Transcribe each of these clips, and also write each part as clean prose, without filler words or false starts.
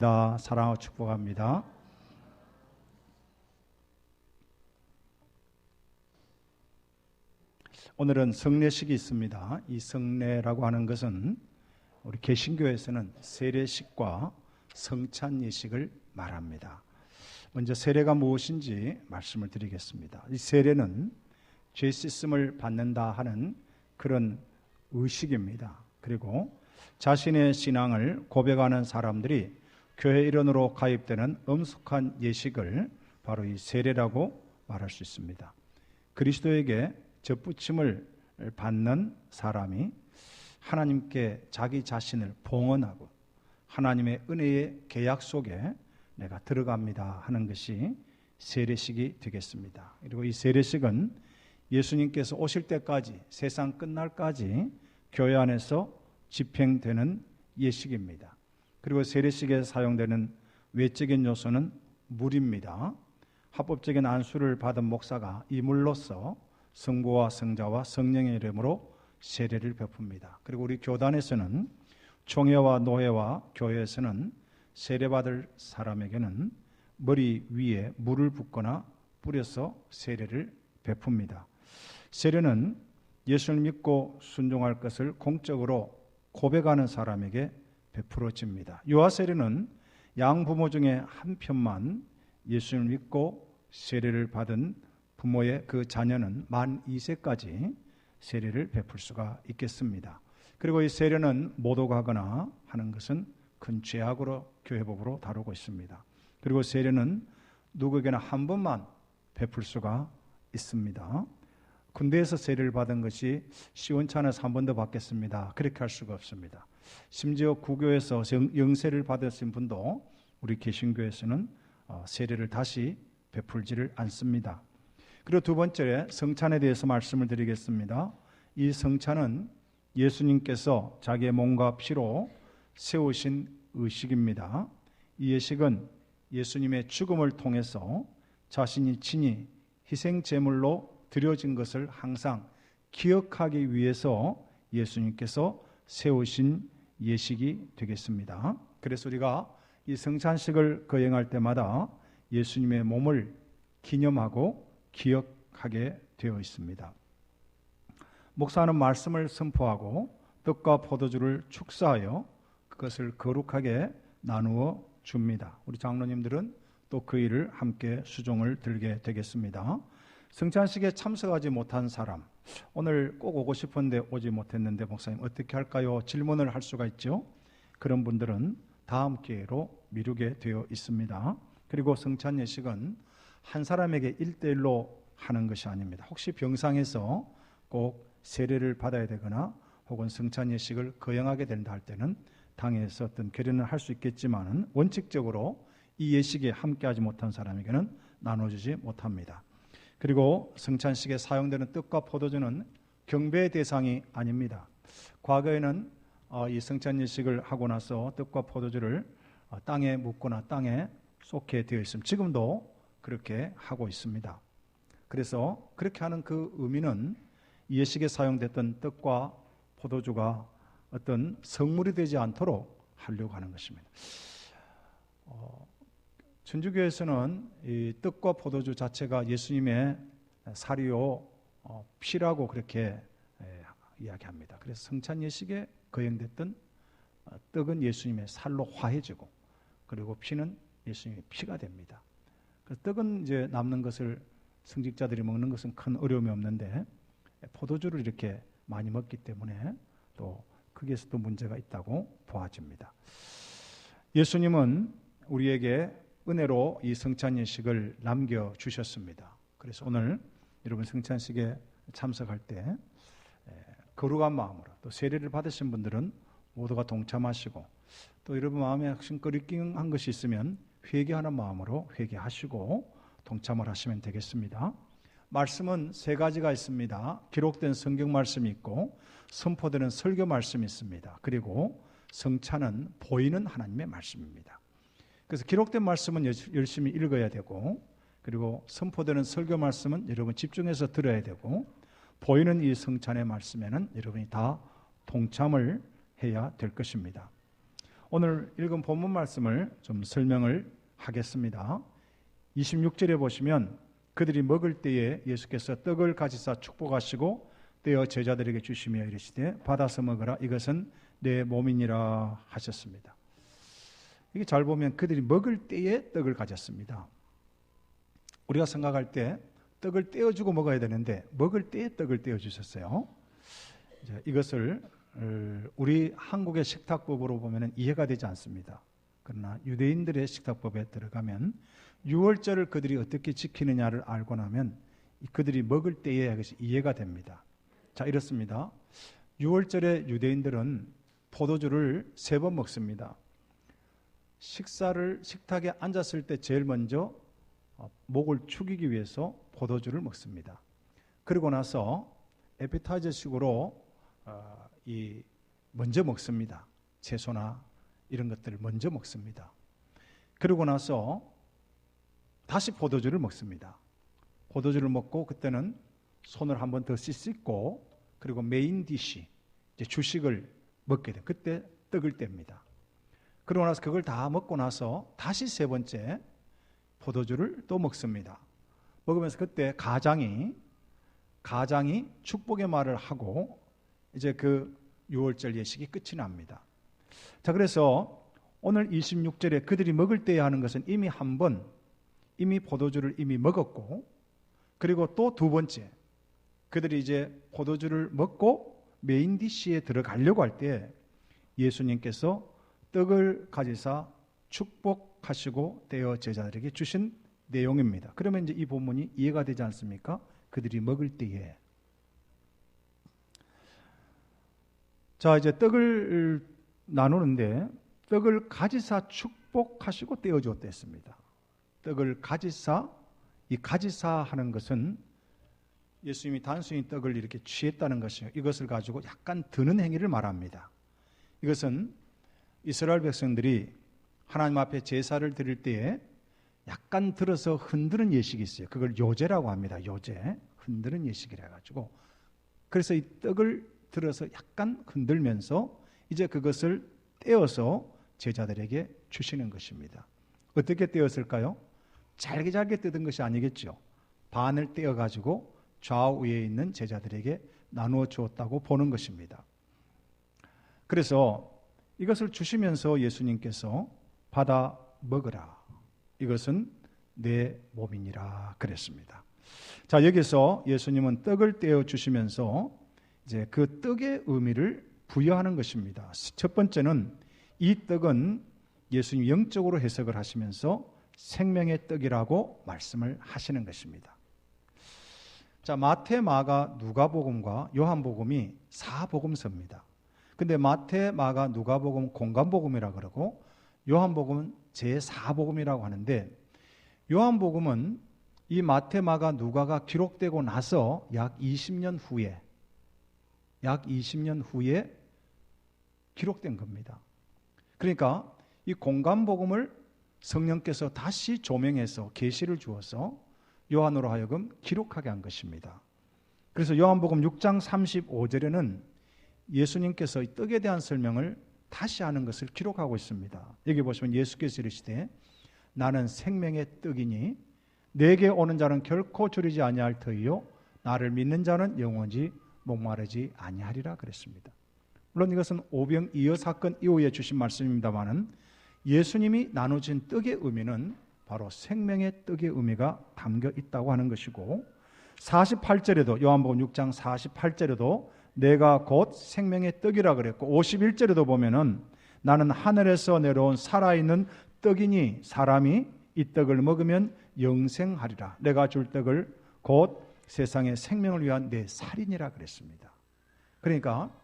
사랑하고 축복합니다. 오늘은 성례식이 있습니다. 이 성례라고 하는 것은 우리 개신교에서는 세례식과 성찬 예식을 말합니다. 먼저 세례가 무엇인지 말씀을 드리겠습니다. 이 세례는 죄 씻음을 받는다 하는 그런 의식입니다. 그리고 자신의 신앙을 고백하는 사람들이 교회 일원으로 가입되는 엄숙한 예식을 바로 이 세례라고 말할 수 있습니다. 그리스도에게 접붙임을 받는 사람이 하나님께 자기 자신을 봉헌하고 하나님의 은혜의 계약 속에 내가 들어갑니다 하는 것이 세례식이 되겠습니다. 그리고 이 세례식은 예수님께서 오실 때까지, 세상 끝날까지 교회 안에서 집행되는 예식입니다. 그리고 세례식에 사용되는 외적인 요소는 물입니다. 합법적인 안수를 받은 목사가 이 물로서 성부와 성자와 성령의 이름으로 세례를 베풉니다. 그리고 우리 교단에서는 총회와 노회와 교회에서는 세례받을 사람에게는 머리 위에 물을 붓거나 뿌려서 세례를 베풉니다. 세례는 예수를 믿고 순종할 것을 공적으로 고백하는 사람에게 베풀어집니다. 유아 세례는 양부모 중에 한 편만 예수를 믿고 세례를 받은 부모의 그 자녀는 만 2세까지 세례를 베풀 수가 있겠습니다. 그리고 이 세례는 모독하거나 하는 것은 큰 죄악으로 교회법으로 다루고 있습니다. 그리고 세례는 누구에게나 한 번만 베풀 수가 있습니다. 군대에서 세례를 받은 것이 시원찮아서 한 번 더 받겠습니다, 그렇게 할 수가 없습니다. 심지어 구교에서 영세를 받으신 분도 우리 개신교에서는 세례를 다시 베풀지를 않습니다. 그리고 두 번째, 성찬에 대해서 말씀을 드리겠습니다. 이 성찬은 예수님께서 자기의 몸과 피로 세우신 의식입니다. 이 예식은 예수님의 죽음을 통해서 자신이 친히 희생제물로 드려진 것을 항상 기억하기 위해서 예수님께서 세우신 예식이 되겠습니다. 그래서 우리가 이 성찬식을 거행할 때마다 예수님의 몸을 기념하고 기억하게 되어 있습니다. 목사는 말씀을 선포하고 떡과 포도주를 축사하여 그것을 거룩하게 나누어 줍니다. 우리 장로님들은 또 그 일을 함께 수종을 들게 되겠습니다. 성찬식에 참석하지 못한 사람, 오늘 꼭 오고 싶은데 오지 못했는데 목사님 어떻게 할까요? 질문을 할 수가 있죠. 그런 분들은 다음 기회로 미루게 되어 있습니다. 그리고 성찬 예식은 한 사람에게 1대1로 하는 것이 아닙니다. 혹시 병상에서 꼭 세례를 받아야 되거나 혹은 성찬 예식을 거행하게 된다 할 때는 당에서 어떤 결연을 할 수 있겠지만은 원칙적으로 이 예식에 함께하지 못한 사람에게는 나눠주지 못합니다. 그리고 성찬식에 사용되는 떡과 포도주는 경배의 대상이 아닙니다. 과거에는 이 성찬 예식을 하고 나서 떡과 포도주를 땅에 묻거나 땅에 쏟게 되어 있습니다. 지금도 그렇게 하고 있습니다. 그래서 그렇게 하는 그 의미는 이 예식에 사용됐던 떡과 포도주가 어떤 성물이 되지 않도록 하려고 하는 것입니다. 천주교에서는 이 떡과 포도주 자체가 예수님의 살이요 피라고 그렇게 이야기합니다. 그래서 성찬 예식에 거행됐던 떡은 예수님의 살로 화해지고 그리고 피는 예수님의 피가 됩니다. 그래서 떡은 이제 남는 것을 성직자들이 먹는 것은 큰 어려움이 없는데 포도주를 이렇게 많이 먹기 때문에 또 거기에서 또 문제가 있다고 보아집니다. 예수님은 우리에게 은혜로 이 성찬 예식을 남겨주셨습니다. 그래서 오늘 여러분 성찬식에 참석할 때 거룩한 마음으로, 또 세례를 받으신 분들은 모두가 동참하시고, 또 여러분 마음에 혹시 꺼리끼한 것이 있으면 회개하는 마음으로 회개하시고 동참을 하시면 되겠습니다. 말씀은 세 가지가 있습니다. 기록된 성경 말씀이 있고 선포되는 설교 말씀이 있습니다. 그리고 성찬은 보이는 하나님의 말씀입니다. 그래서 기록된 말씀은 열심히 읽어야 되고, 그리고 선포되는 설교 말씀은 여러분 집중해서 들어야 되고, 보이는 이 성찬의 말씀에는 여러분이 다 동참을 해야 될 것입니다. 오늘 읽은 본문 말씀을 좀 설명을 하겠습니다. 26절에 보시면 그들이 먹을 때에 예수께서 떡을 가지사 축복하시고 떼어 제자들에게 주시며 이르시되 받아서 먹으라 이것은 내 몸이니라 하셨습니다. 이게 잘 보면 그들이 먹을 때에 떡을 가졌습니다. 우리가 생각할 때 떡을 떼어주고 먹어야 되는데 먹을 때에 떡을 떼어주셨어요. 이것을 우리 한국의 식탁법으로 보면 이해가 되지 않습니다. 그러나 유대인들의 식탁법에 들어가면 유월절을 그들이 어떻게 지키느냐를 알고 나면 그들이 먹을 때에 그것이 이해가 됩니다. 자, 이렇습니다. 유월절에 유대인들은 포도주를 3번 먹습니다. 식탁에 앉았을 때 제일 먼저 목을 축이기 위해서 포도주를 먹습니다. 그리고 나서 에피타이저식으로 먼저 먹습니다. 채소나 이런 것들을 먼저 먹습니다. 그리고 나서 다시 포도주를 먹습니다. 포도주를 먹고 그때는 손을 한 번 더 씻고 그리고 메인 디시, 이제 주식을 먹게 돼. 그때 떡을 뗍니다. 그러고 나서 그걸 다 먹고 나서 다시 3번째 포도주를 또 먹습니다. 먹으면서 그때 가장이 축복의 말을 하고 이제 그 유월절 예식이 끝이 납니다. 자, 그래서 오늘 26절에 그들이 먹을 때에 하는 것은 이미 한 번 이미 포도주를 이미 먹었고 그리고 또 2번째 그들이 이제 포도주를 먹고 메인 디시에 들어가려고 할 때 예수님께서 떡을 가지사 축복하시고 떼어 제자들에게 주신 내용입니다. 그러면 이제 이 본문이 이해가 되지 않습니까? 그들이 먹을 때에. 자, 이제 떡을 나누는데 떡을 가지사 축복하시고 떼어 주었다 했습니다. 떡을 가지사, 이 가지사 하는 것은 예수님이 단순히 떡을 이렇게 취했다는 것이요. 이것을 가지고 약간 드는 행위를 말합니다. 이것은 이스라엘 백성들이 하나님 앞에 제사를 드릴 때에 약간 들어서 흔드는 예식이 있어요. 그걸 요제라고 합니다. 요제. 흔드는 예식이라 해가지고. 그래서 이 떡을 들어서 약간 흔들면서 이제 그것을 떼어서 제자들에게 주시는 것입니다. 어떻게 떼었을까요? 잘게 뜯은 것이 아니겠죠. 반을 떼어가지고 좌우에 있는 제자들에게 나누어 주었다고 보는 것입니다. 그래서 이것을 주시면서 예수님께서 받아 먹으라. 이것은 내 몸이니라 그랬습니다. 자, 여기서 예수님은 떡을 떼어 주시면서 이제 그 떡의 의미를 부여하는 것입니다. 첫 번째는 이 떡은 예수님 영적으로 해석을 하시면서 생명의 떡이라고 말씀을 하시는 것입니다. 자, 마태, 마가, 누가복음과 요한복음이 4복음서입니다. 근데 마태, 마가, 누가복음 공간복음이라 그러고 요한복음은 제4복음이라고 하는데 요한복음은 이 마태, 마가, 누가가 기록되고 나서 약 20년 후에 기록된 겁니다. 그러니까 이 공간복음을 성령께서 다시 조명해서 계시를 주어서 요한으로 하여금 기록하게 한 것입니다. 그래서 요한복음 6장 35절에는 예수님께서 이 떡에 대한 설명을 다시 하는 것을 기록하고 있습니다. 여기 보시면 예수께서 이르시되 나는 생명의 떡이니 내게 오는 자는 결코 줄이지 아니할 터이요 나를 믿는 자는 영원히 목마르지 아니하리라 그랬습니다. 물론 이것은 오병이어 사건 이후에 주신 말씀입니다마는 예수님이 나누신 떡의 의미는 바로 생명의 떡의 의미가 담겨 있다고 하는 것이고 48절에도 요한복음 6장 48절에도 내가 곧 생명의 떡이라 그랬고 51절에도 보면은 나는 하늘에서 내려온 살아있는 떡이니 사람이 이 떡을 먹으면 영생하리라. 내가 줄 떡을 곧 세상의 생명을 위한 내 살이니라 그랬습니다. 그러니까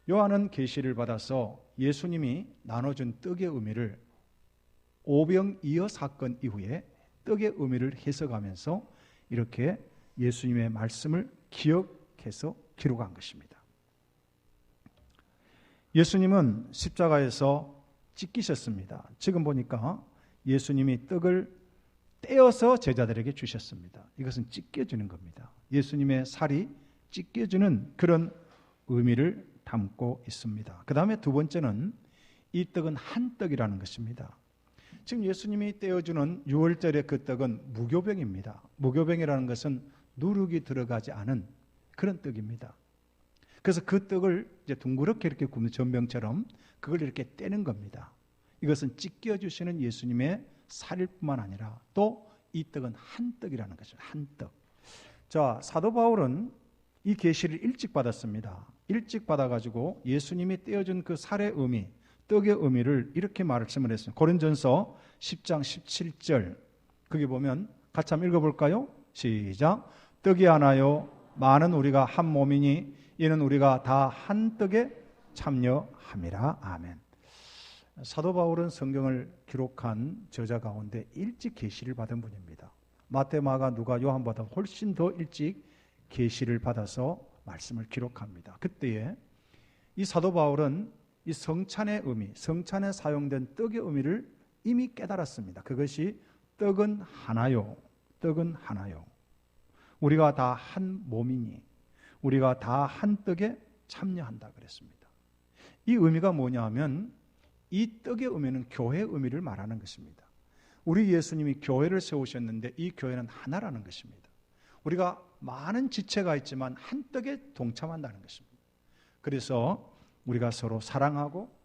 요한은 계시를 받아서 예수님이 나눠준 떡의 의미를 오병이어 사건 이후에 떡의 의미를 해석하면서 이렇게 예수님의 말씀을 기억해서 기록한 것입니다. 예수님은 십자가에서 찢기셨습니다. 지금 보니까 예수님이 떡을 떼어서 제자들에게 주셨습니다. 이것은 찢겨주는 겁니다. 예수님의 살이 찢겨주는 그런 의미를 담고 있습니다. 그 다음에 두 번째는 이 떡은 한 떡이라는 것입니다. 지금 예수님이 떼어주는 유월절의 그 떡은 무교병입니다. 무교병이라는 것은 누룩이 들어가지 않은 그런 떡입니다. 그래서 그 떡을 이제 둥그렇게 이렇게 굽는 전병처럼 그걸 이렇게 떼는 겁니다. 이것은 찢겨 주시는 예수님의 살일 뿐만 아니라 또 이 떡은 한 떡이라는 것입니다. 한 떡. 자, 사도 바울은 이 계시를 일찍 받았습니다. 일찍 받아가지고 예수님이 떼어준 그 살의 의미, 떡의 의미를 이렇게 말씀을 했습니다. 고린전서 10장 17절 거기 보면 같이 한번 읽어볼까요? 시작. 떡이 하나요 많은 우리가 한 몸이니 이는 우리가 다 한 떡에 참여함이라. 아멘. 사도 바울은 성경을 기록한 저자 가운데 일찍 계시를 받은 분입니다. 마태, 마가, 누가, 요한보다 훨씬 더 일찍 계시를 받아서 말씀을 기록합니다. 그때에 이 사도 바울은 이 성찬의 의미, 성찬에 사용된 떡의 의미를 이미 깨달았습니다. 그것이 떡은 하나요, 떡은 하나요. 우리가 다 한 몸이니 우리가 다 한 떡에 참여한다 그랬습니다. 이 의미가 뭐냐 하면 이 떡의 의미는 교회의 의미를 말하는 것입니다. 우리 예수님이 교회를 세우셨는데 이 교회는 하나라는 것입니다. 우리가 많은 지체가 있지만 한 떡에 동참한다는 것입니다. 그래서 우리가 서로 사랑하고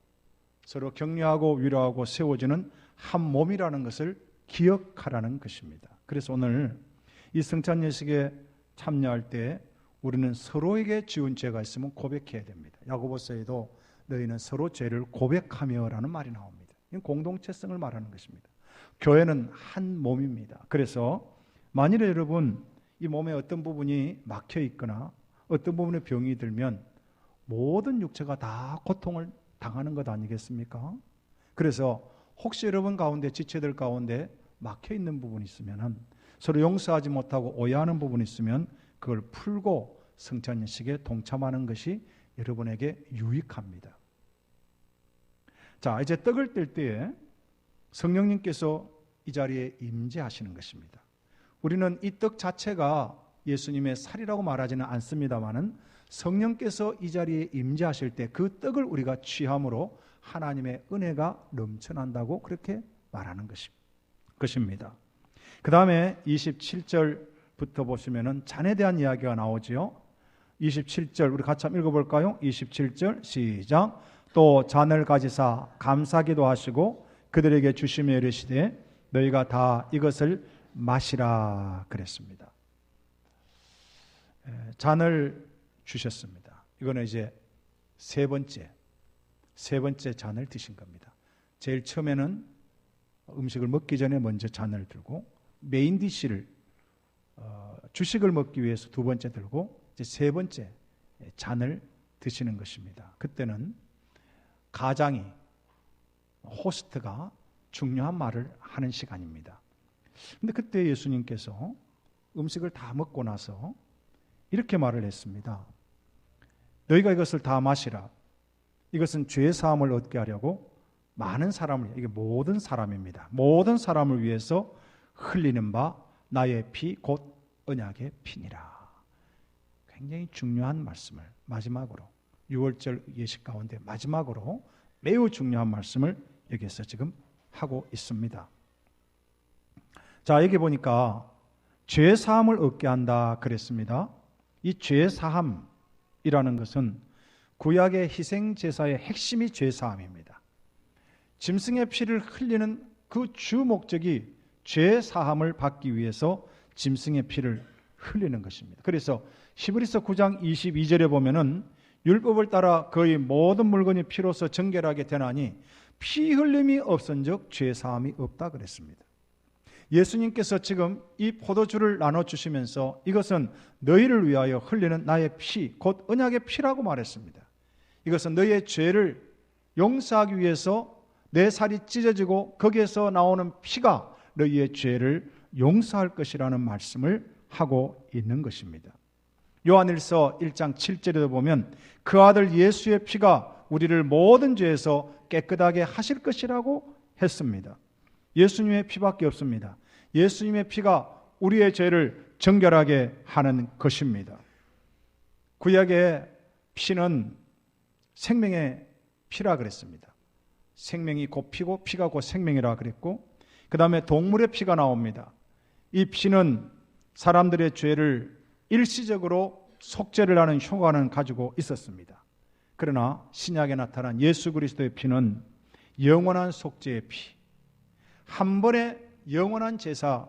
서로 격려하고 위로하고 세워주는 한 몸이라는 것을 기억하라는 것입니다. 그래서 오늘 이 성찬 예식에 참여할 때 우리는 서로에게 지은 죄가 있으면 고백해야 됩니다. 야고보서에도 너희는 서로 죄를 고백하며라는 말이 나옵니다. 이건 공동체성을 말하는 것입니다. 교회는 한 몸입니다. 그래서 만일에 여러분 이 몸의 어떤 부분이 막혀 있거나 어떤 부분에 병이 들면 모든 육체가 다 고통을 당하는 것 아니겠습니까? 그래서 혹시 여러분 가운데 지체들 가운데 막혀 있는 부분이 있으면 서로 용서하지 못하고 오해하는 부분이 있으면 그걸 풀고 성찬식에 동참하는 것이 여러분에게 유익합니다. 자, 이제 떡을 뗄 때에 성령님께서 이 자리에 임재하시는 것입니다. 우리는 이 떡 자체가 예수님의 살이라고 말하지는 않습니다만은 성령께서 이 자리에 임재하실 때 그 떡을 우리가 취함으로 하나님의 은혜가 넘쳐난다고 그렇게 말하는 것입니다. 그 다음에 27절부터 보시면은 잔에 대한 이야기가 나오지요. 27절 우리 같이 한번 읽어볼까요? 27절 시작. 또 잔을 가지사 감사기도 하시고 그들에게 주시며 이르시되 너희가 다 이것을 마시라 그랬습니다. 잔을 주셨습니다. 이거는 이제 세 번째 잔을 드신 겁니다. 제일 처음에는 음식을 먹기 전에 먼저 잔을 들고 메인 디시를 주식을 먹기 위해서 두 번째 들고 이제 세 번째 잔을 드시는 것입니다. 그때는 가장이 호스트가 중요한 말을 하는 시간입니다. 근데 그때 예수님께서 음식을 다 먹고 나서 이렇게 말을 했습니다. 너희가 이것을 다 마시라. 이것은 죄 사함을 얻게 하려고 많은 사람을, 이게 모든 사람입니다. 모든 사람을 위해서 흘리는 바 나의 피 곧 언약의 피니라. 굉장히 중요한 말씀을 마지막으로 6월절 예식 가운데 마지막으로 매우 중요한 말씀을 여기서 지금 하고 있습니다. 자, 여기 보니까 죄 사함을 얻게 한다 그랬습니다. 이 죄 사함이라는 것은 구약의 희생 제사의 핵심이 죄 사함입니다. 짐승의 피를 흘리는 그 주 목적이 죄 사함을 받기 위해서 짐승의 피를 흘리는 것입니다. 그래서 히브리서 9장 22절에 보면은 율법을 따라 거의 모든 물건이 피로서 정결하게 되나니 피 흘림이 없은즉 죄 사함이 없다 그랬습니다. 예수님께서 지금 이 포도주를 나눠주시면서 이것은 너희를 위하여 흘리는 나의 피, 곧 언약의 피라고 말했습니다. 이것은 너희의 죄를 용서하기 위해서 내 살이 찢어지고 거기에서 나오는 피가 너희의 죄를 용서할 것이라는 말씀을 하고 있는 것입니다. 요한일서 1장 7절에도 보면 그 아들 예수의 피가 우리를 모든 죄에서 깨끗하게 하실 것이라고 했습니다. 예수님의 피밖에 없습니다. 예수님의 피가 우리의 죄를 정결하게 하는 것입니다. 구약의 피는 생명의 피라 그랬습니다. 생명이 곧 피고 피가 곧 생명이라 그랬고, 그 다음에 동물의 피가 나옵니다. 이 피는 사람들의 죄를 일시적으로 속죄를 하는 효과는 가지고 있었습니다. 그러나 신약에 나타난 예수 그리스도의 피는 영원한 속죄의 피, 한 번의 영원한 제사,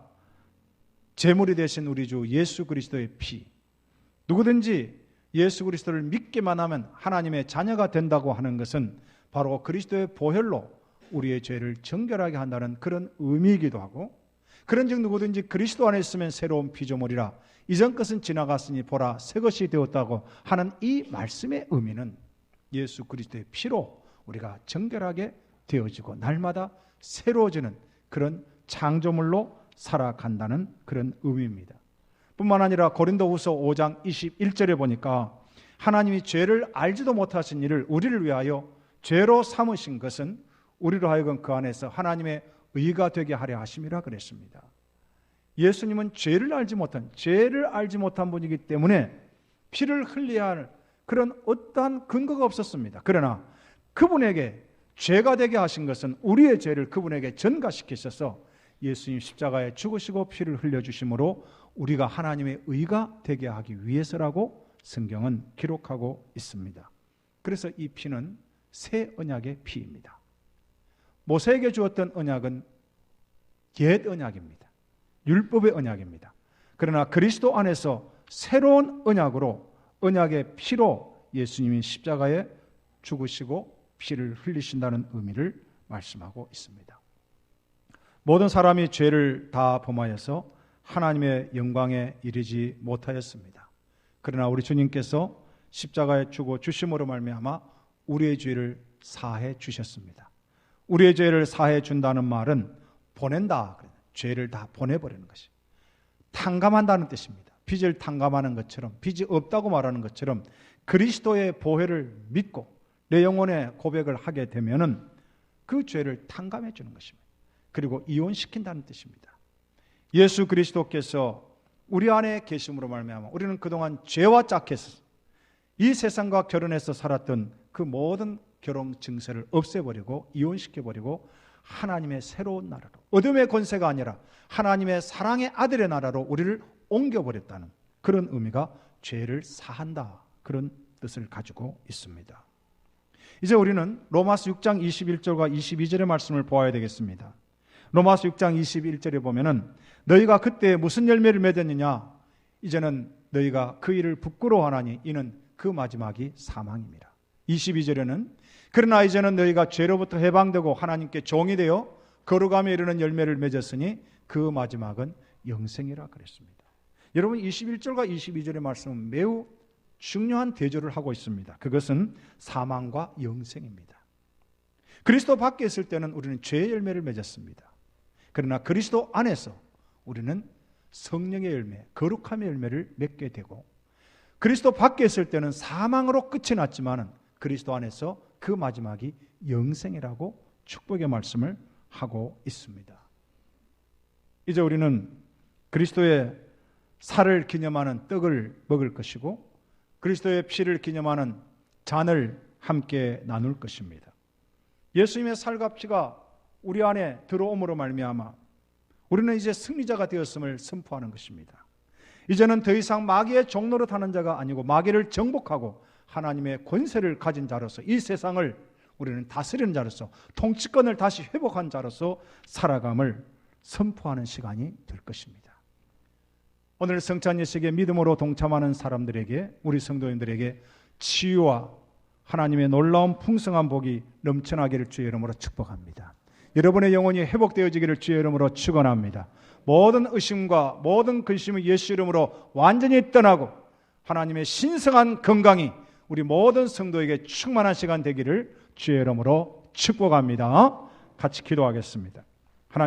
제물이 되신 우리 주 예수 그리스도의 피, 누구든지 예수 그리스도를 믿기만 하면 하나님의 자녀가 된다고 하는 것은 바로 그리스도의 보혈로 우리의 죄를 정결하게 한다는 그런 의미이기도 하고, 그런즉 누구든지 그리스도 안에 있으면 새로운 피조물이라 이전 것은 지나갔으니 보라 새 것이 되었다고 하는 이 말씀의 의미는 예수 그리스도의 피로 우리가 정결하게 되어지고 날마다 새로워지는 그런 창조물로 살아간다는 그런 의미입니다. 뿐만 아니라 고린도후서 5장 21절에 보니까 하나님이 죄를 알지도 못하신 이를 우리를 위하여 죄로 삼으신 것은 우리로 하여금 그 안에서 하나님의 의가 되게 하려 하심이라 그랬습니다. 예수님은 죄를 알지 못한 분이기 때문에 피를 흘려야 할 그런 어떠한 근거가 없었습니다. 그러나 그분에게 죄가 되게 하신 것은 우리의 죄를 그분에게 전가시키셔서 예수님 십자가에 죽으시고 피를 흘려주심으로 우리가 하나님의 의가 되게 하기 위해서라고 성경은 기록하고 있습니다. 그래서 이 피는 새 언약의 피입니다. 모세에게 주었던 언약은 옛 언약입니다. 율법의 언약입니다. 그러나 그리스도 안에서 새로운 언약으로, 언약의 피로 예수님이 십자가에 죽으시고 피를 흘리신다는 의미를 말씀하고 있습니다. 모든 사람이 죄를 다 범하여서 하나님의 영광에 이르지 못하였습니다. 그러나 우리 주님께서 십자가에 죽어 주심으로 말미암아 우리의 죄를 사해 주셨습니다. 우리의 죄를 사해 준다는 말은 보낸다, 죄를 다 보내버리는 것이, 탕감한다는 뜻입니다. 빚을 탕감하는 것처럼, 빚이 없다고 말하는 것처럼 그리스도의 보혈을 믿고 내 영혼의 고백을 하게 되면은 그 죄를 탕감해 주는 것입니다. 그리고 이혼시킨다는 뜻입니다. 예수 그리스도께서 우리 안에 계심으로 말미암아 우리는 그동안 죄와 짝해서 이 세상과 결혼해서 살았던 그 모든 결혼 증서를 없애버리고 이혼시켜버리고 하나님의 새로운 나라로, 어둠의 권세가 아니라 하나님의 사랑의 아들의 나라로 우리를 옮겨버렸다는 그런 의미가 죄를 사한다, 그런 뜻을 가지고 있습니다. 이제 우리는 로마서 6장 21절과 22절의 말씀을 보아야 되겠습니다. 로마서 6장 21절에 보면은 너희가 그때 무슨 열매를 맺었느냐, 이제는 너희가 그 일을 부끄러워하나니 이는 그 마지막이 사망입니다. 22절에는 그러나 이제는 너희가 죄로부터 해방되고 하나님께 종이 되어 거룩함에 이르는 열매를 맺었으니 그 마지막은 영생이라 그랬습니다. 여러분, 21절과 22절의 말씀은 매우 중요한 대조를 하고 있습니다. 그것은 사망과 영생입니다. 그리스도 밖에 있을 때는 우리는 죄의 열매를 맺었습니다. 그러나 그리스도 안에서 우리는 성령의 열매, 거룩함의 열매를 맺게 되고, 그리스도 밖에 있을 때는 사망으로 끝이 났지만 그리스도 안에서 그 마지막이 영생이라고 축복의 말씀을 하고 있습니다. 이제 우리는 그리스도의 살을 기념하는 떡을 먹을 것이고 그리스도의 피를 기념하는 잔을 함께 나눌 것입니다. 예수님의 살과 피가 우리 안에 들어옴으로 말미암아 우리는 이제 승리자가 되었음을 선포하는 것입니다. 이제는 더 이상 마귀의 종노릇 하는 자가 아니고 마귀를 정복하고 하나님의 권세를 가진 자로서 이 세상을 우리는 다스리는 자로서 통치권을 다시 회복한 자로서 살아감을 선포하는 시간이 될 것입니다. 오늘 성찬 예식에 믿음으로 동참하는 사람들에게, 우리 성도인들에게 치유와 하나님의 놀라운 풍성한 복이 넘쳐나기를 주의 이름으로 축복합니다. 여러분의 영혼이 회복되어지기를 주의 이름으로 축원합니다. 모든 의심과 모든 근심을 예수 이름으로 완전히 떠나고 하나님의 신성한 건강이 우리 모든 성도에게 충만한 시간 되기를 주의 이름으로 축복합니다. 같이 기도하겠습니다.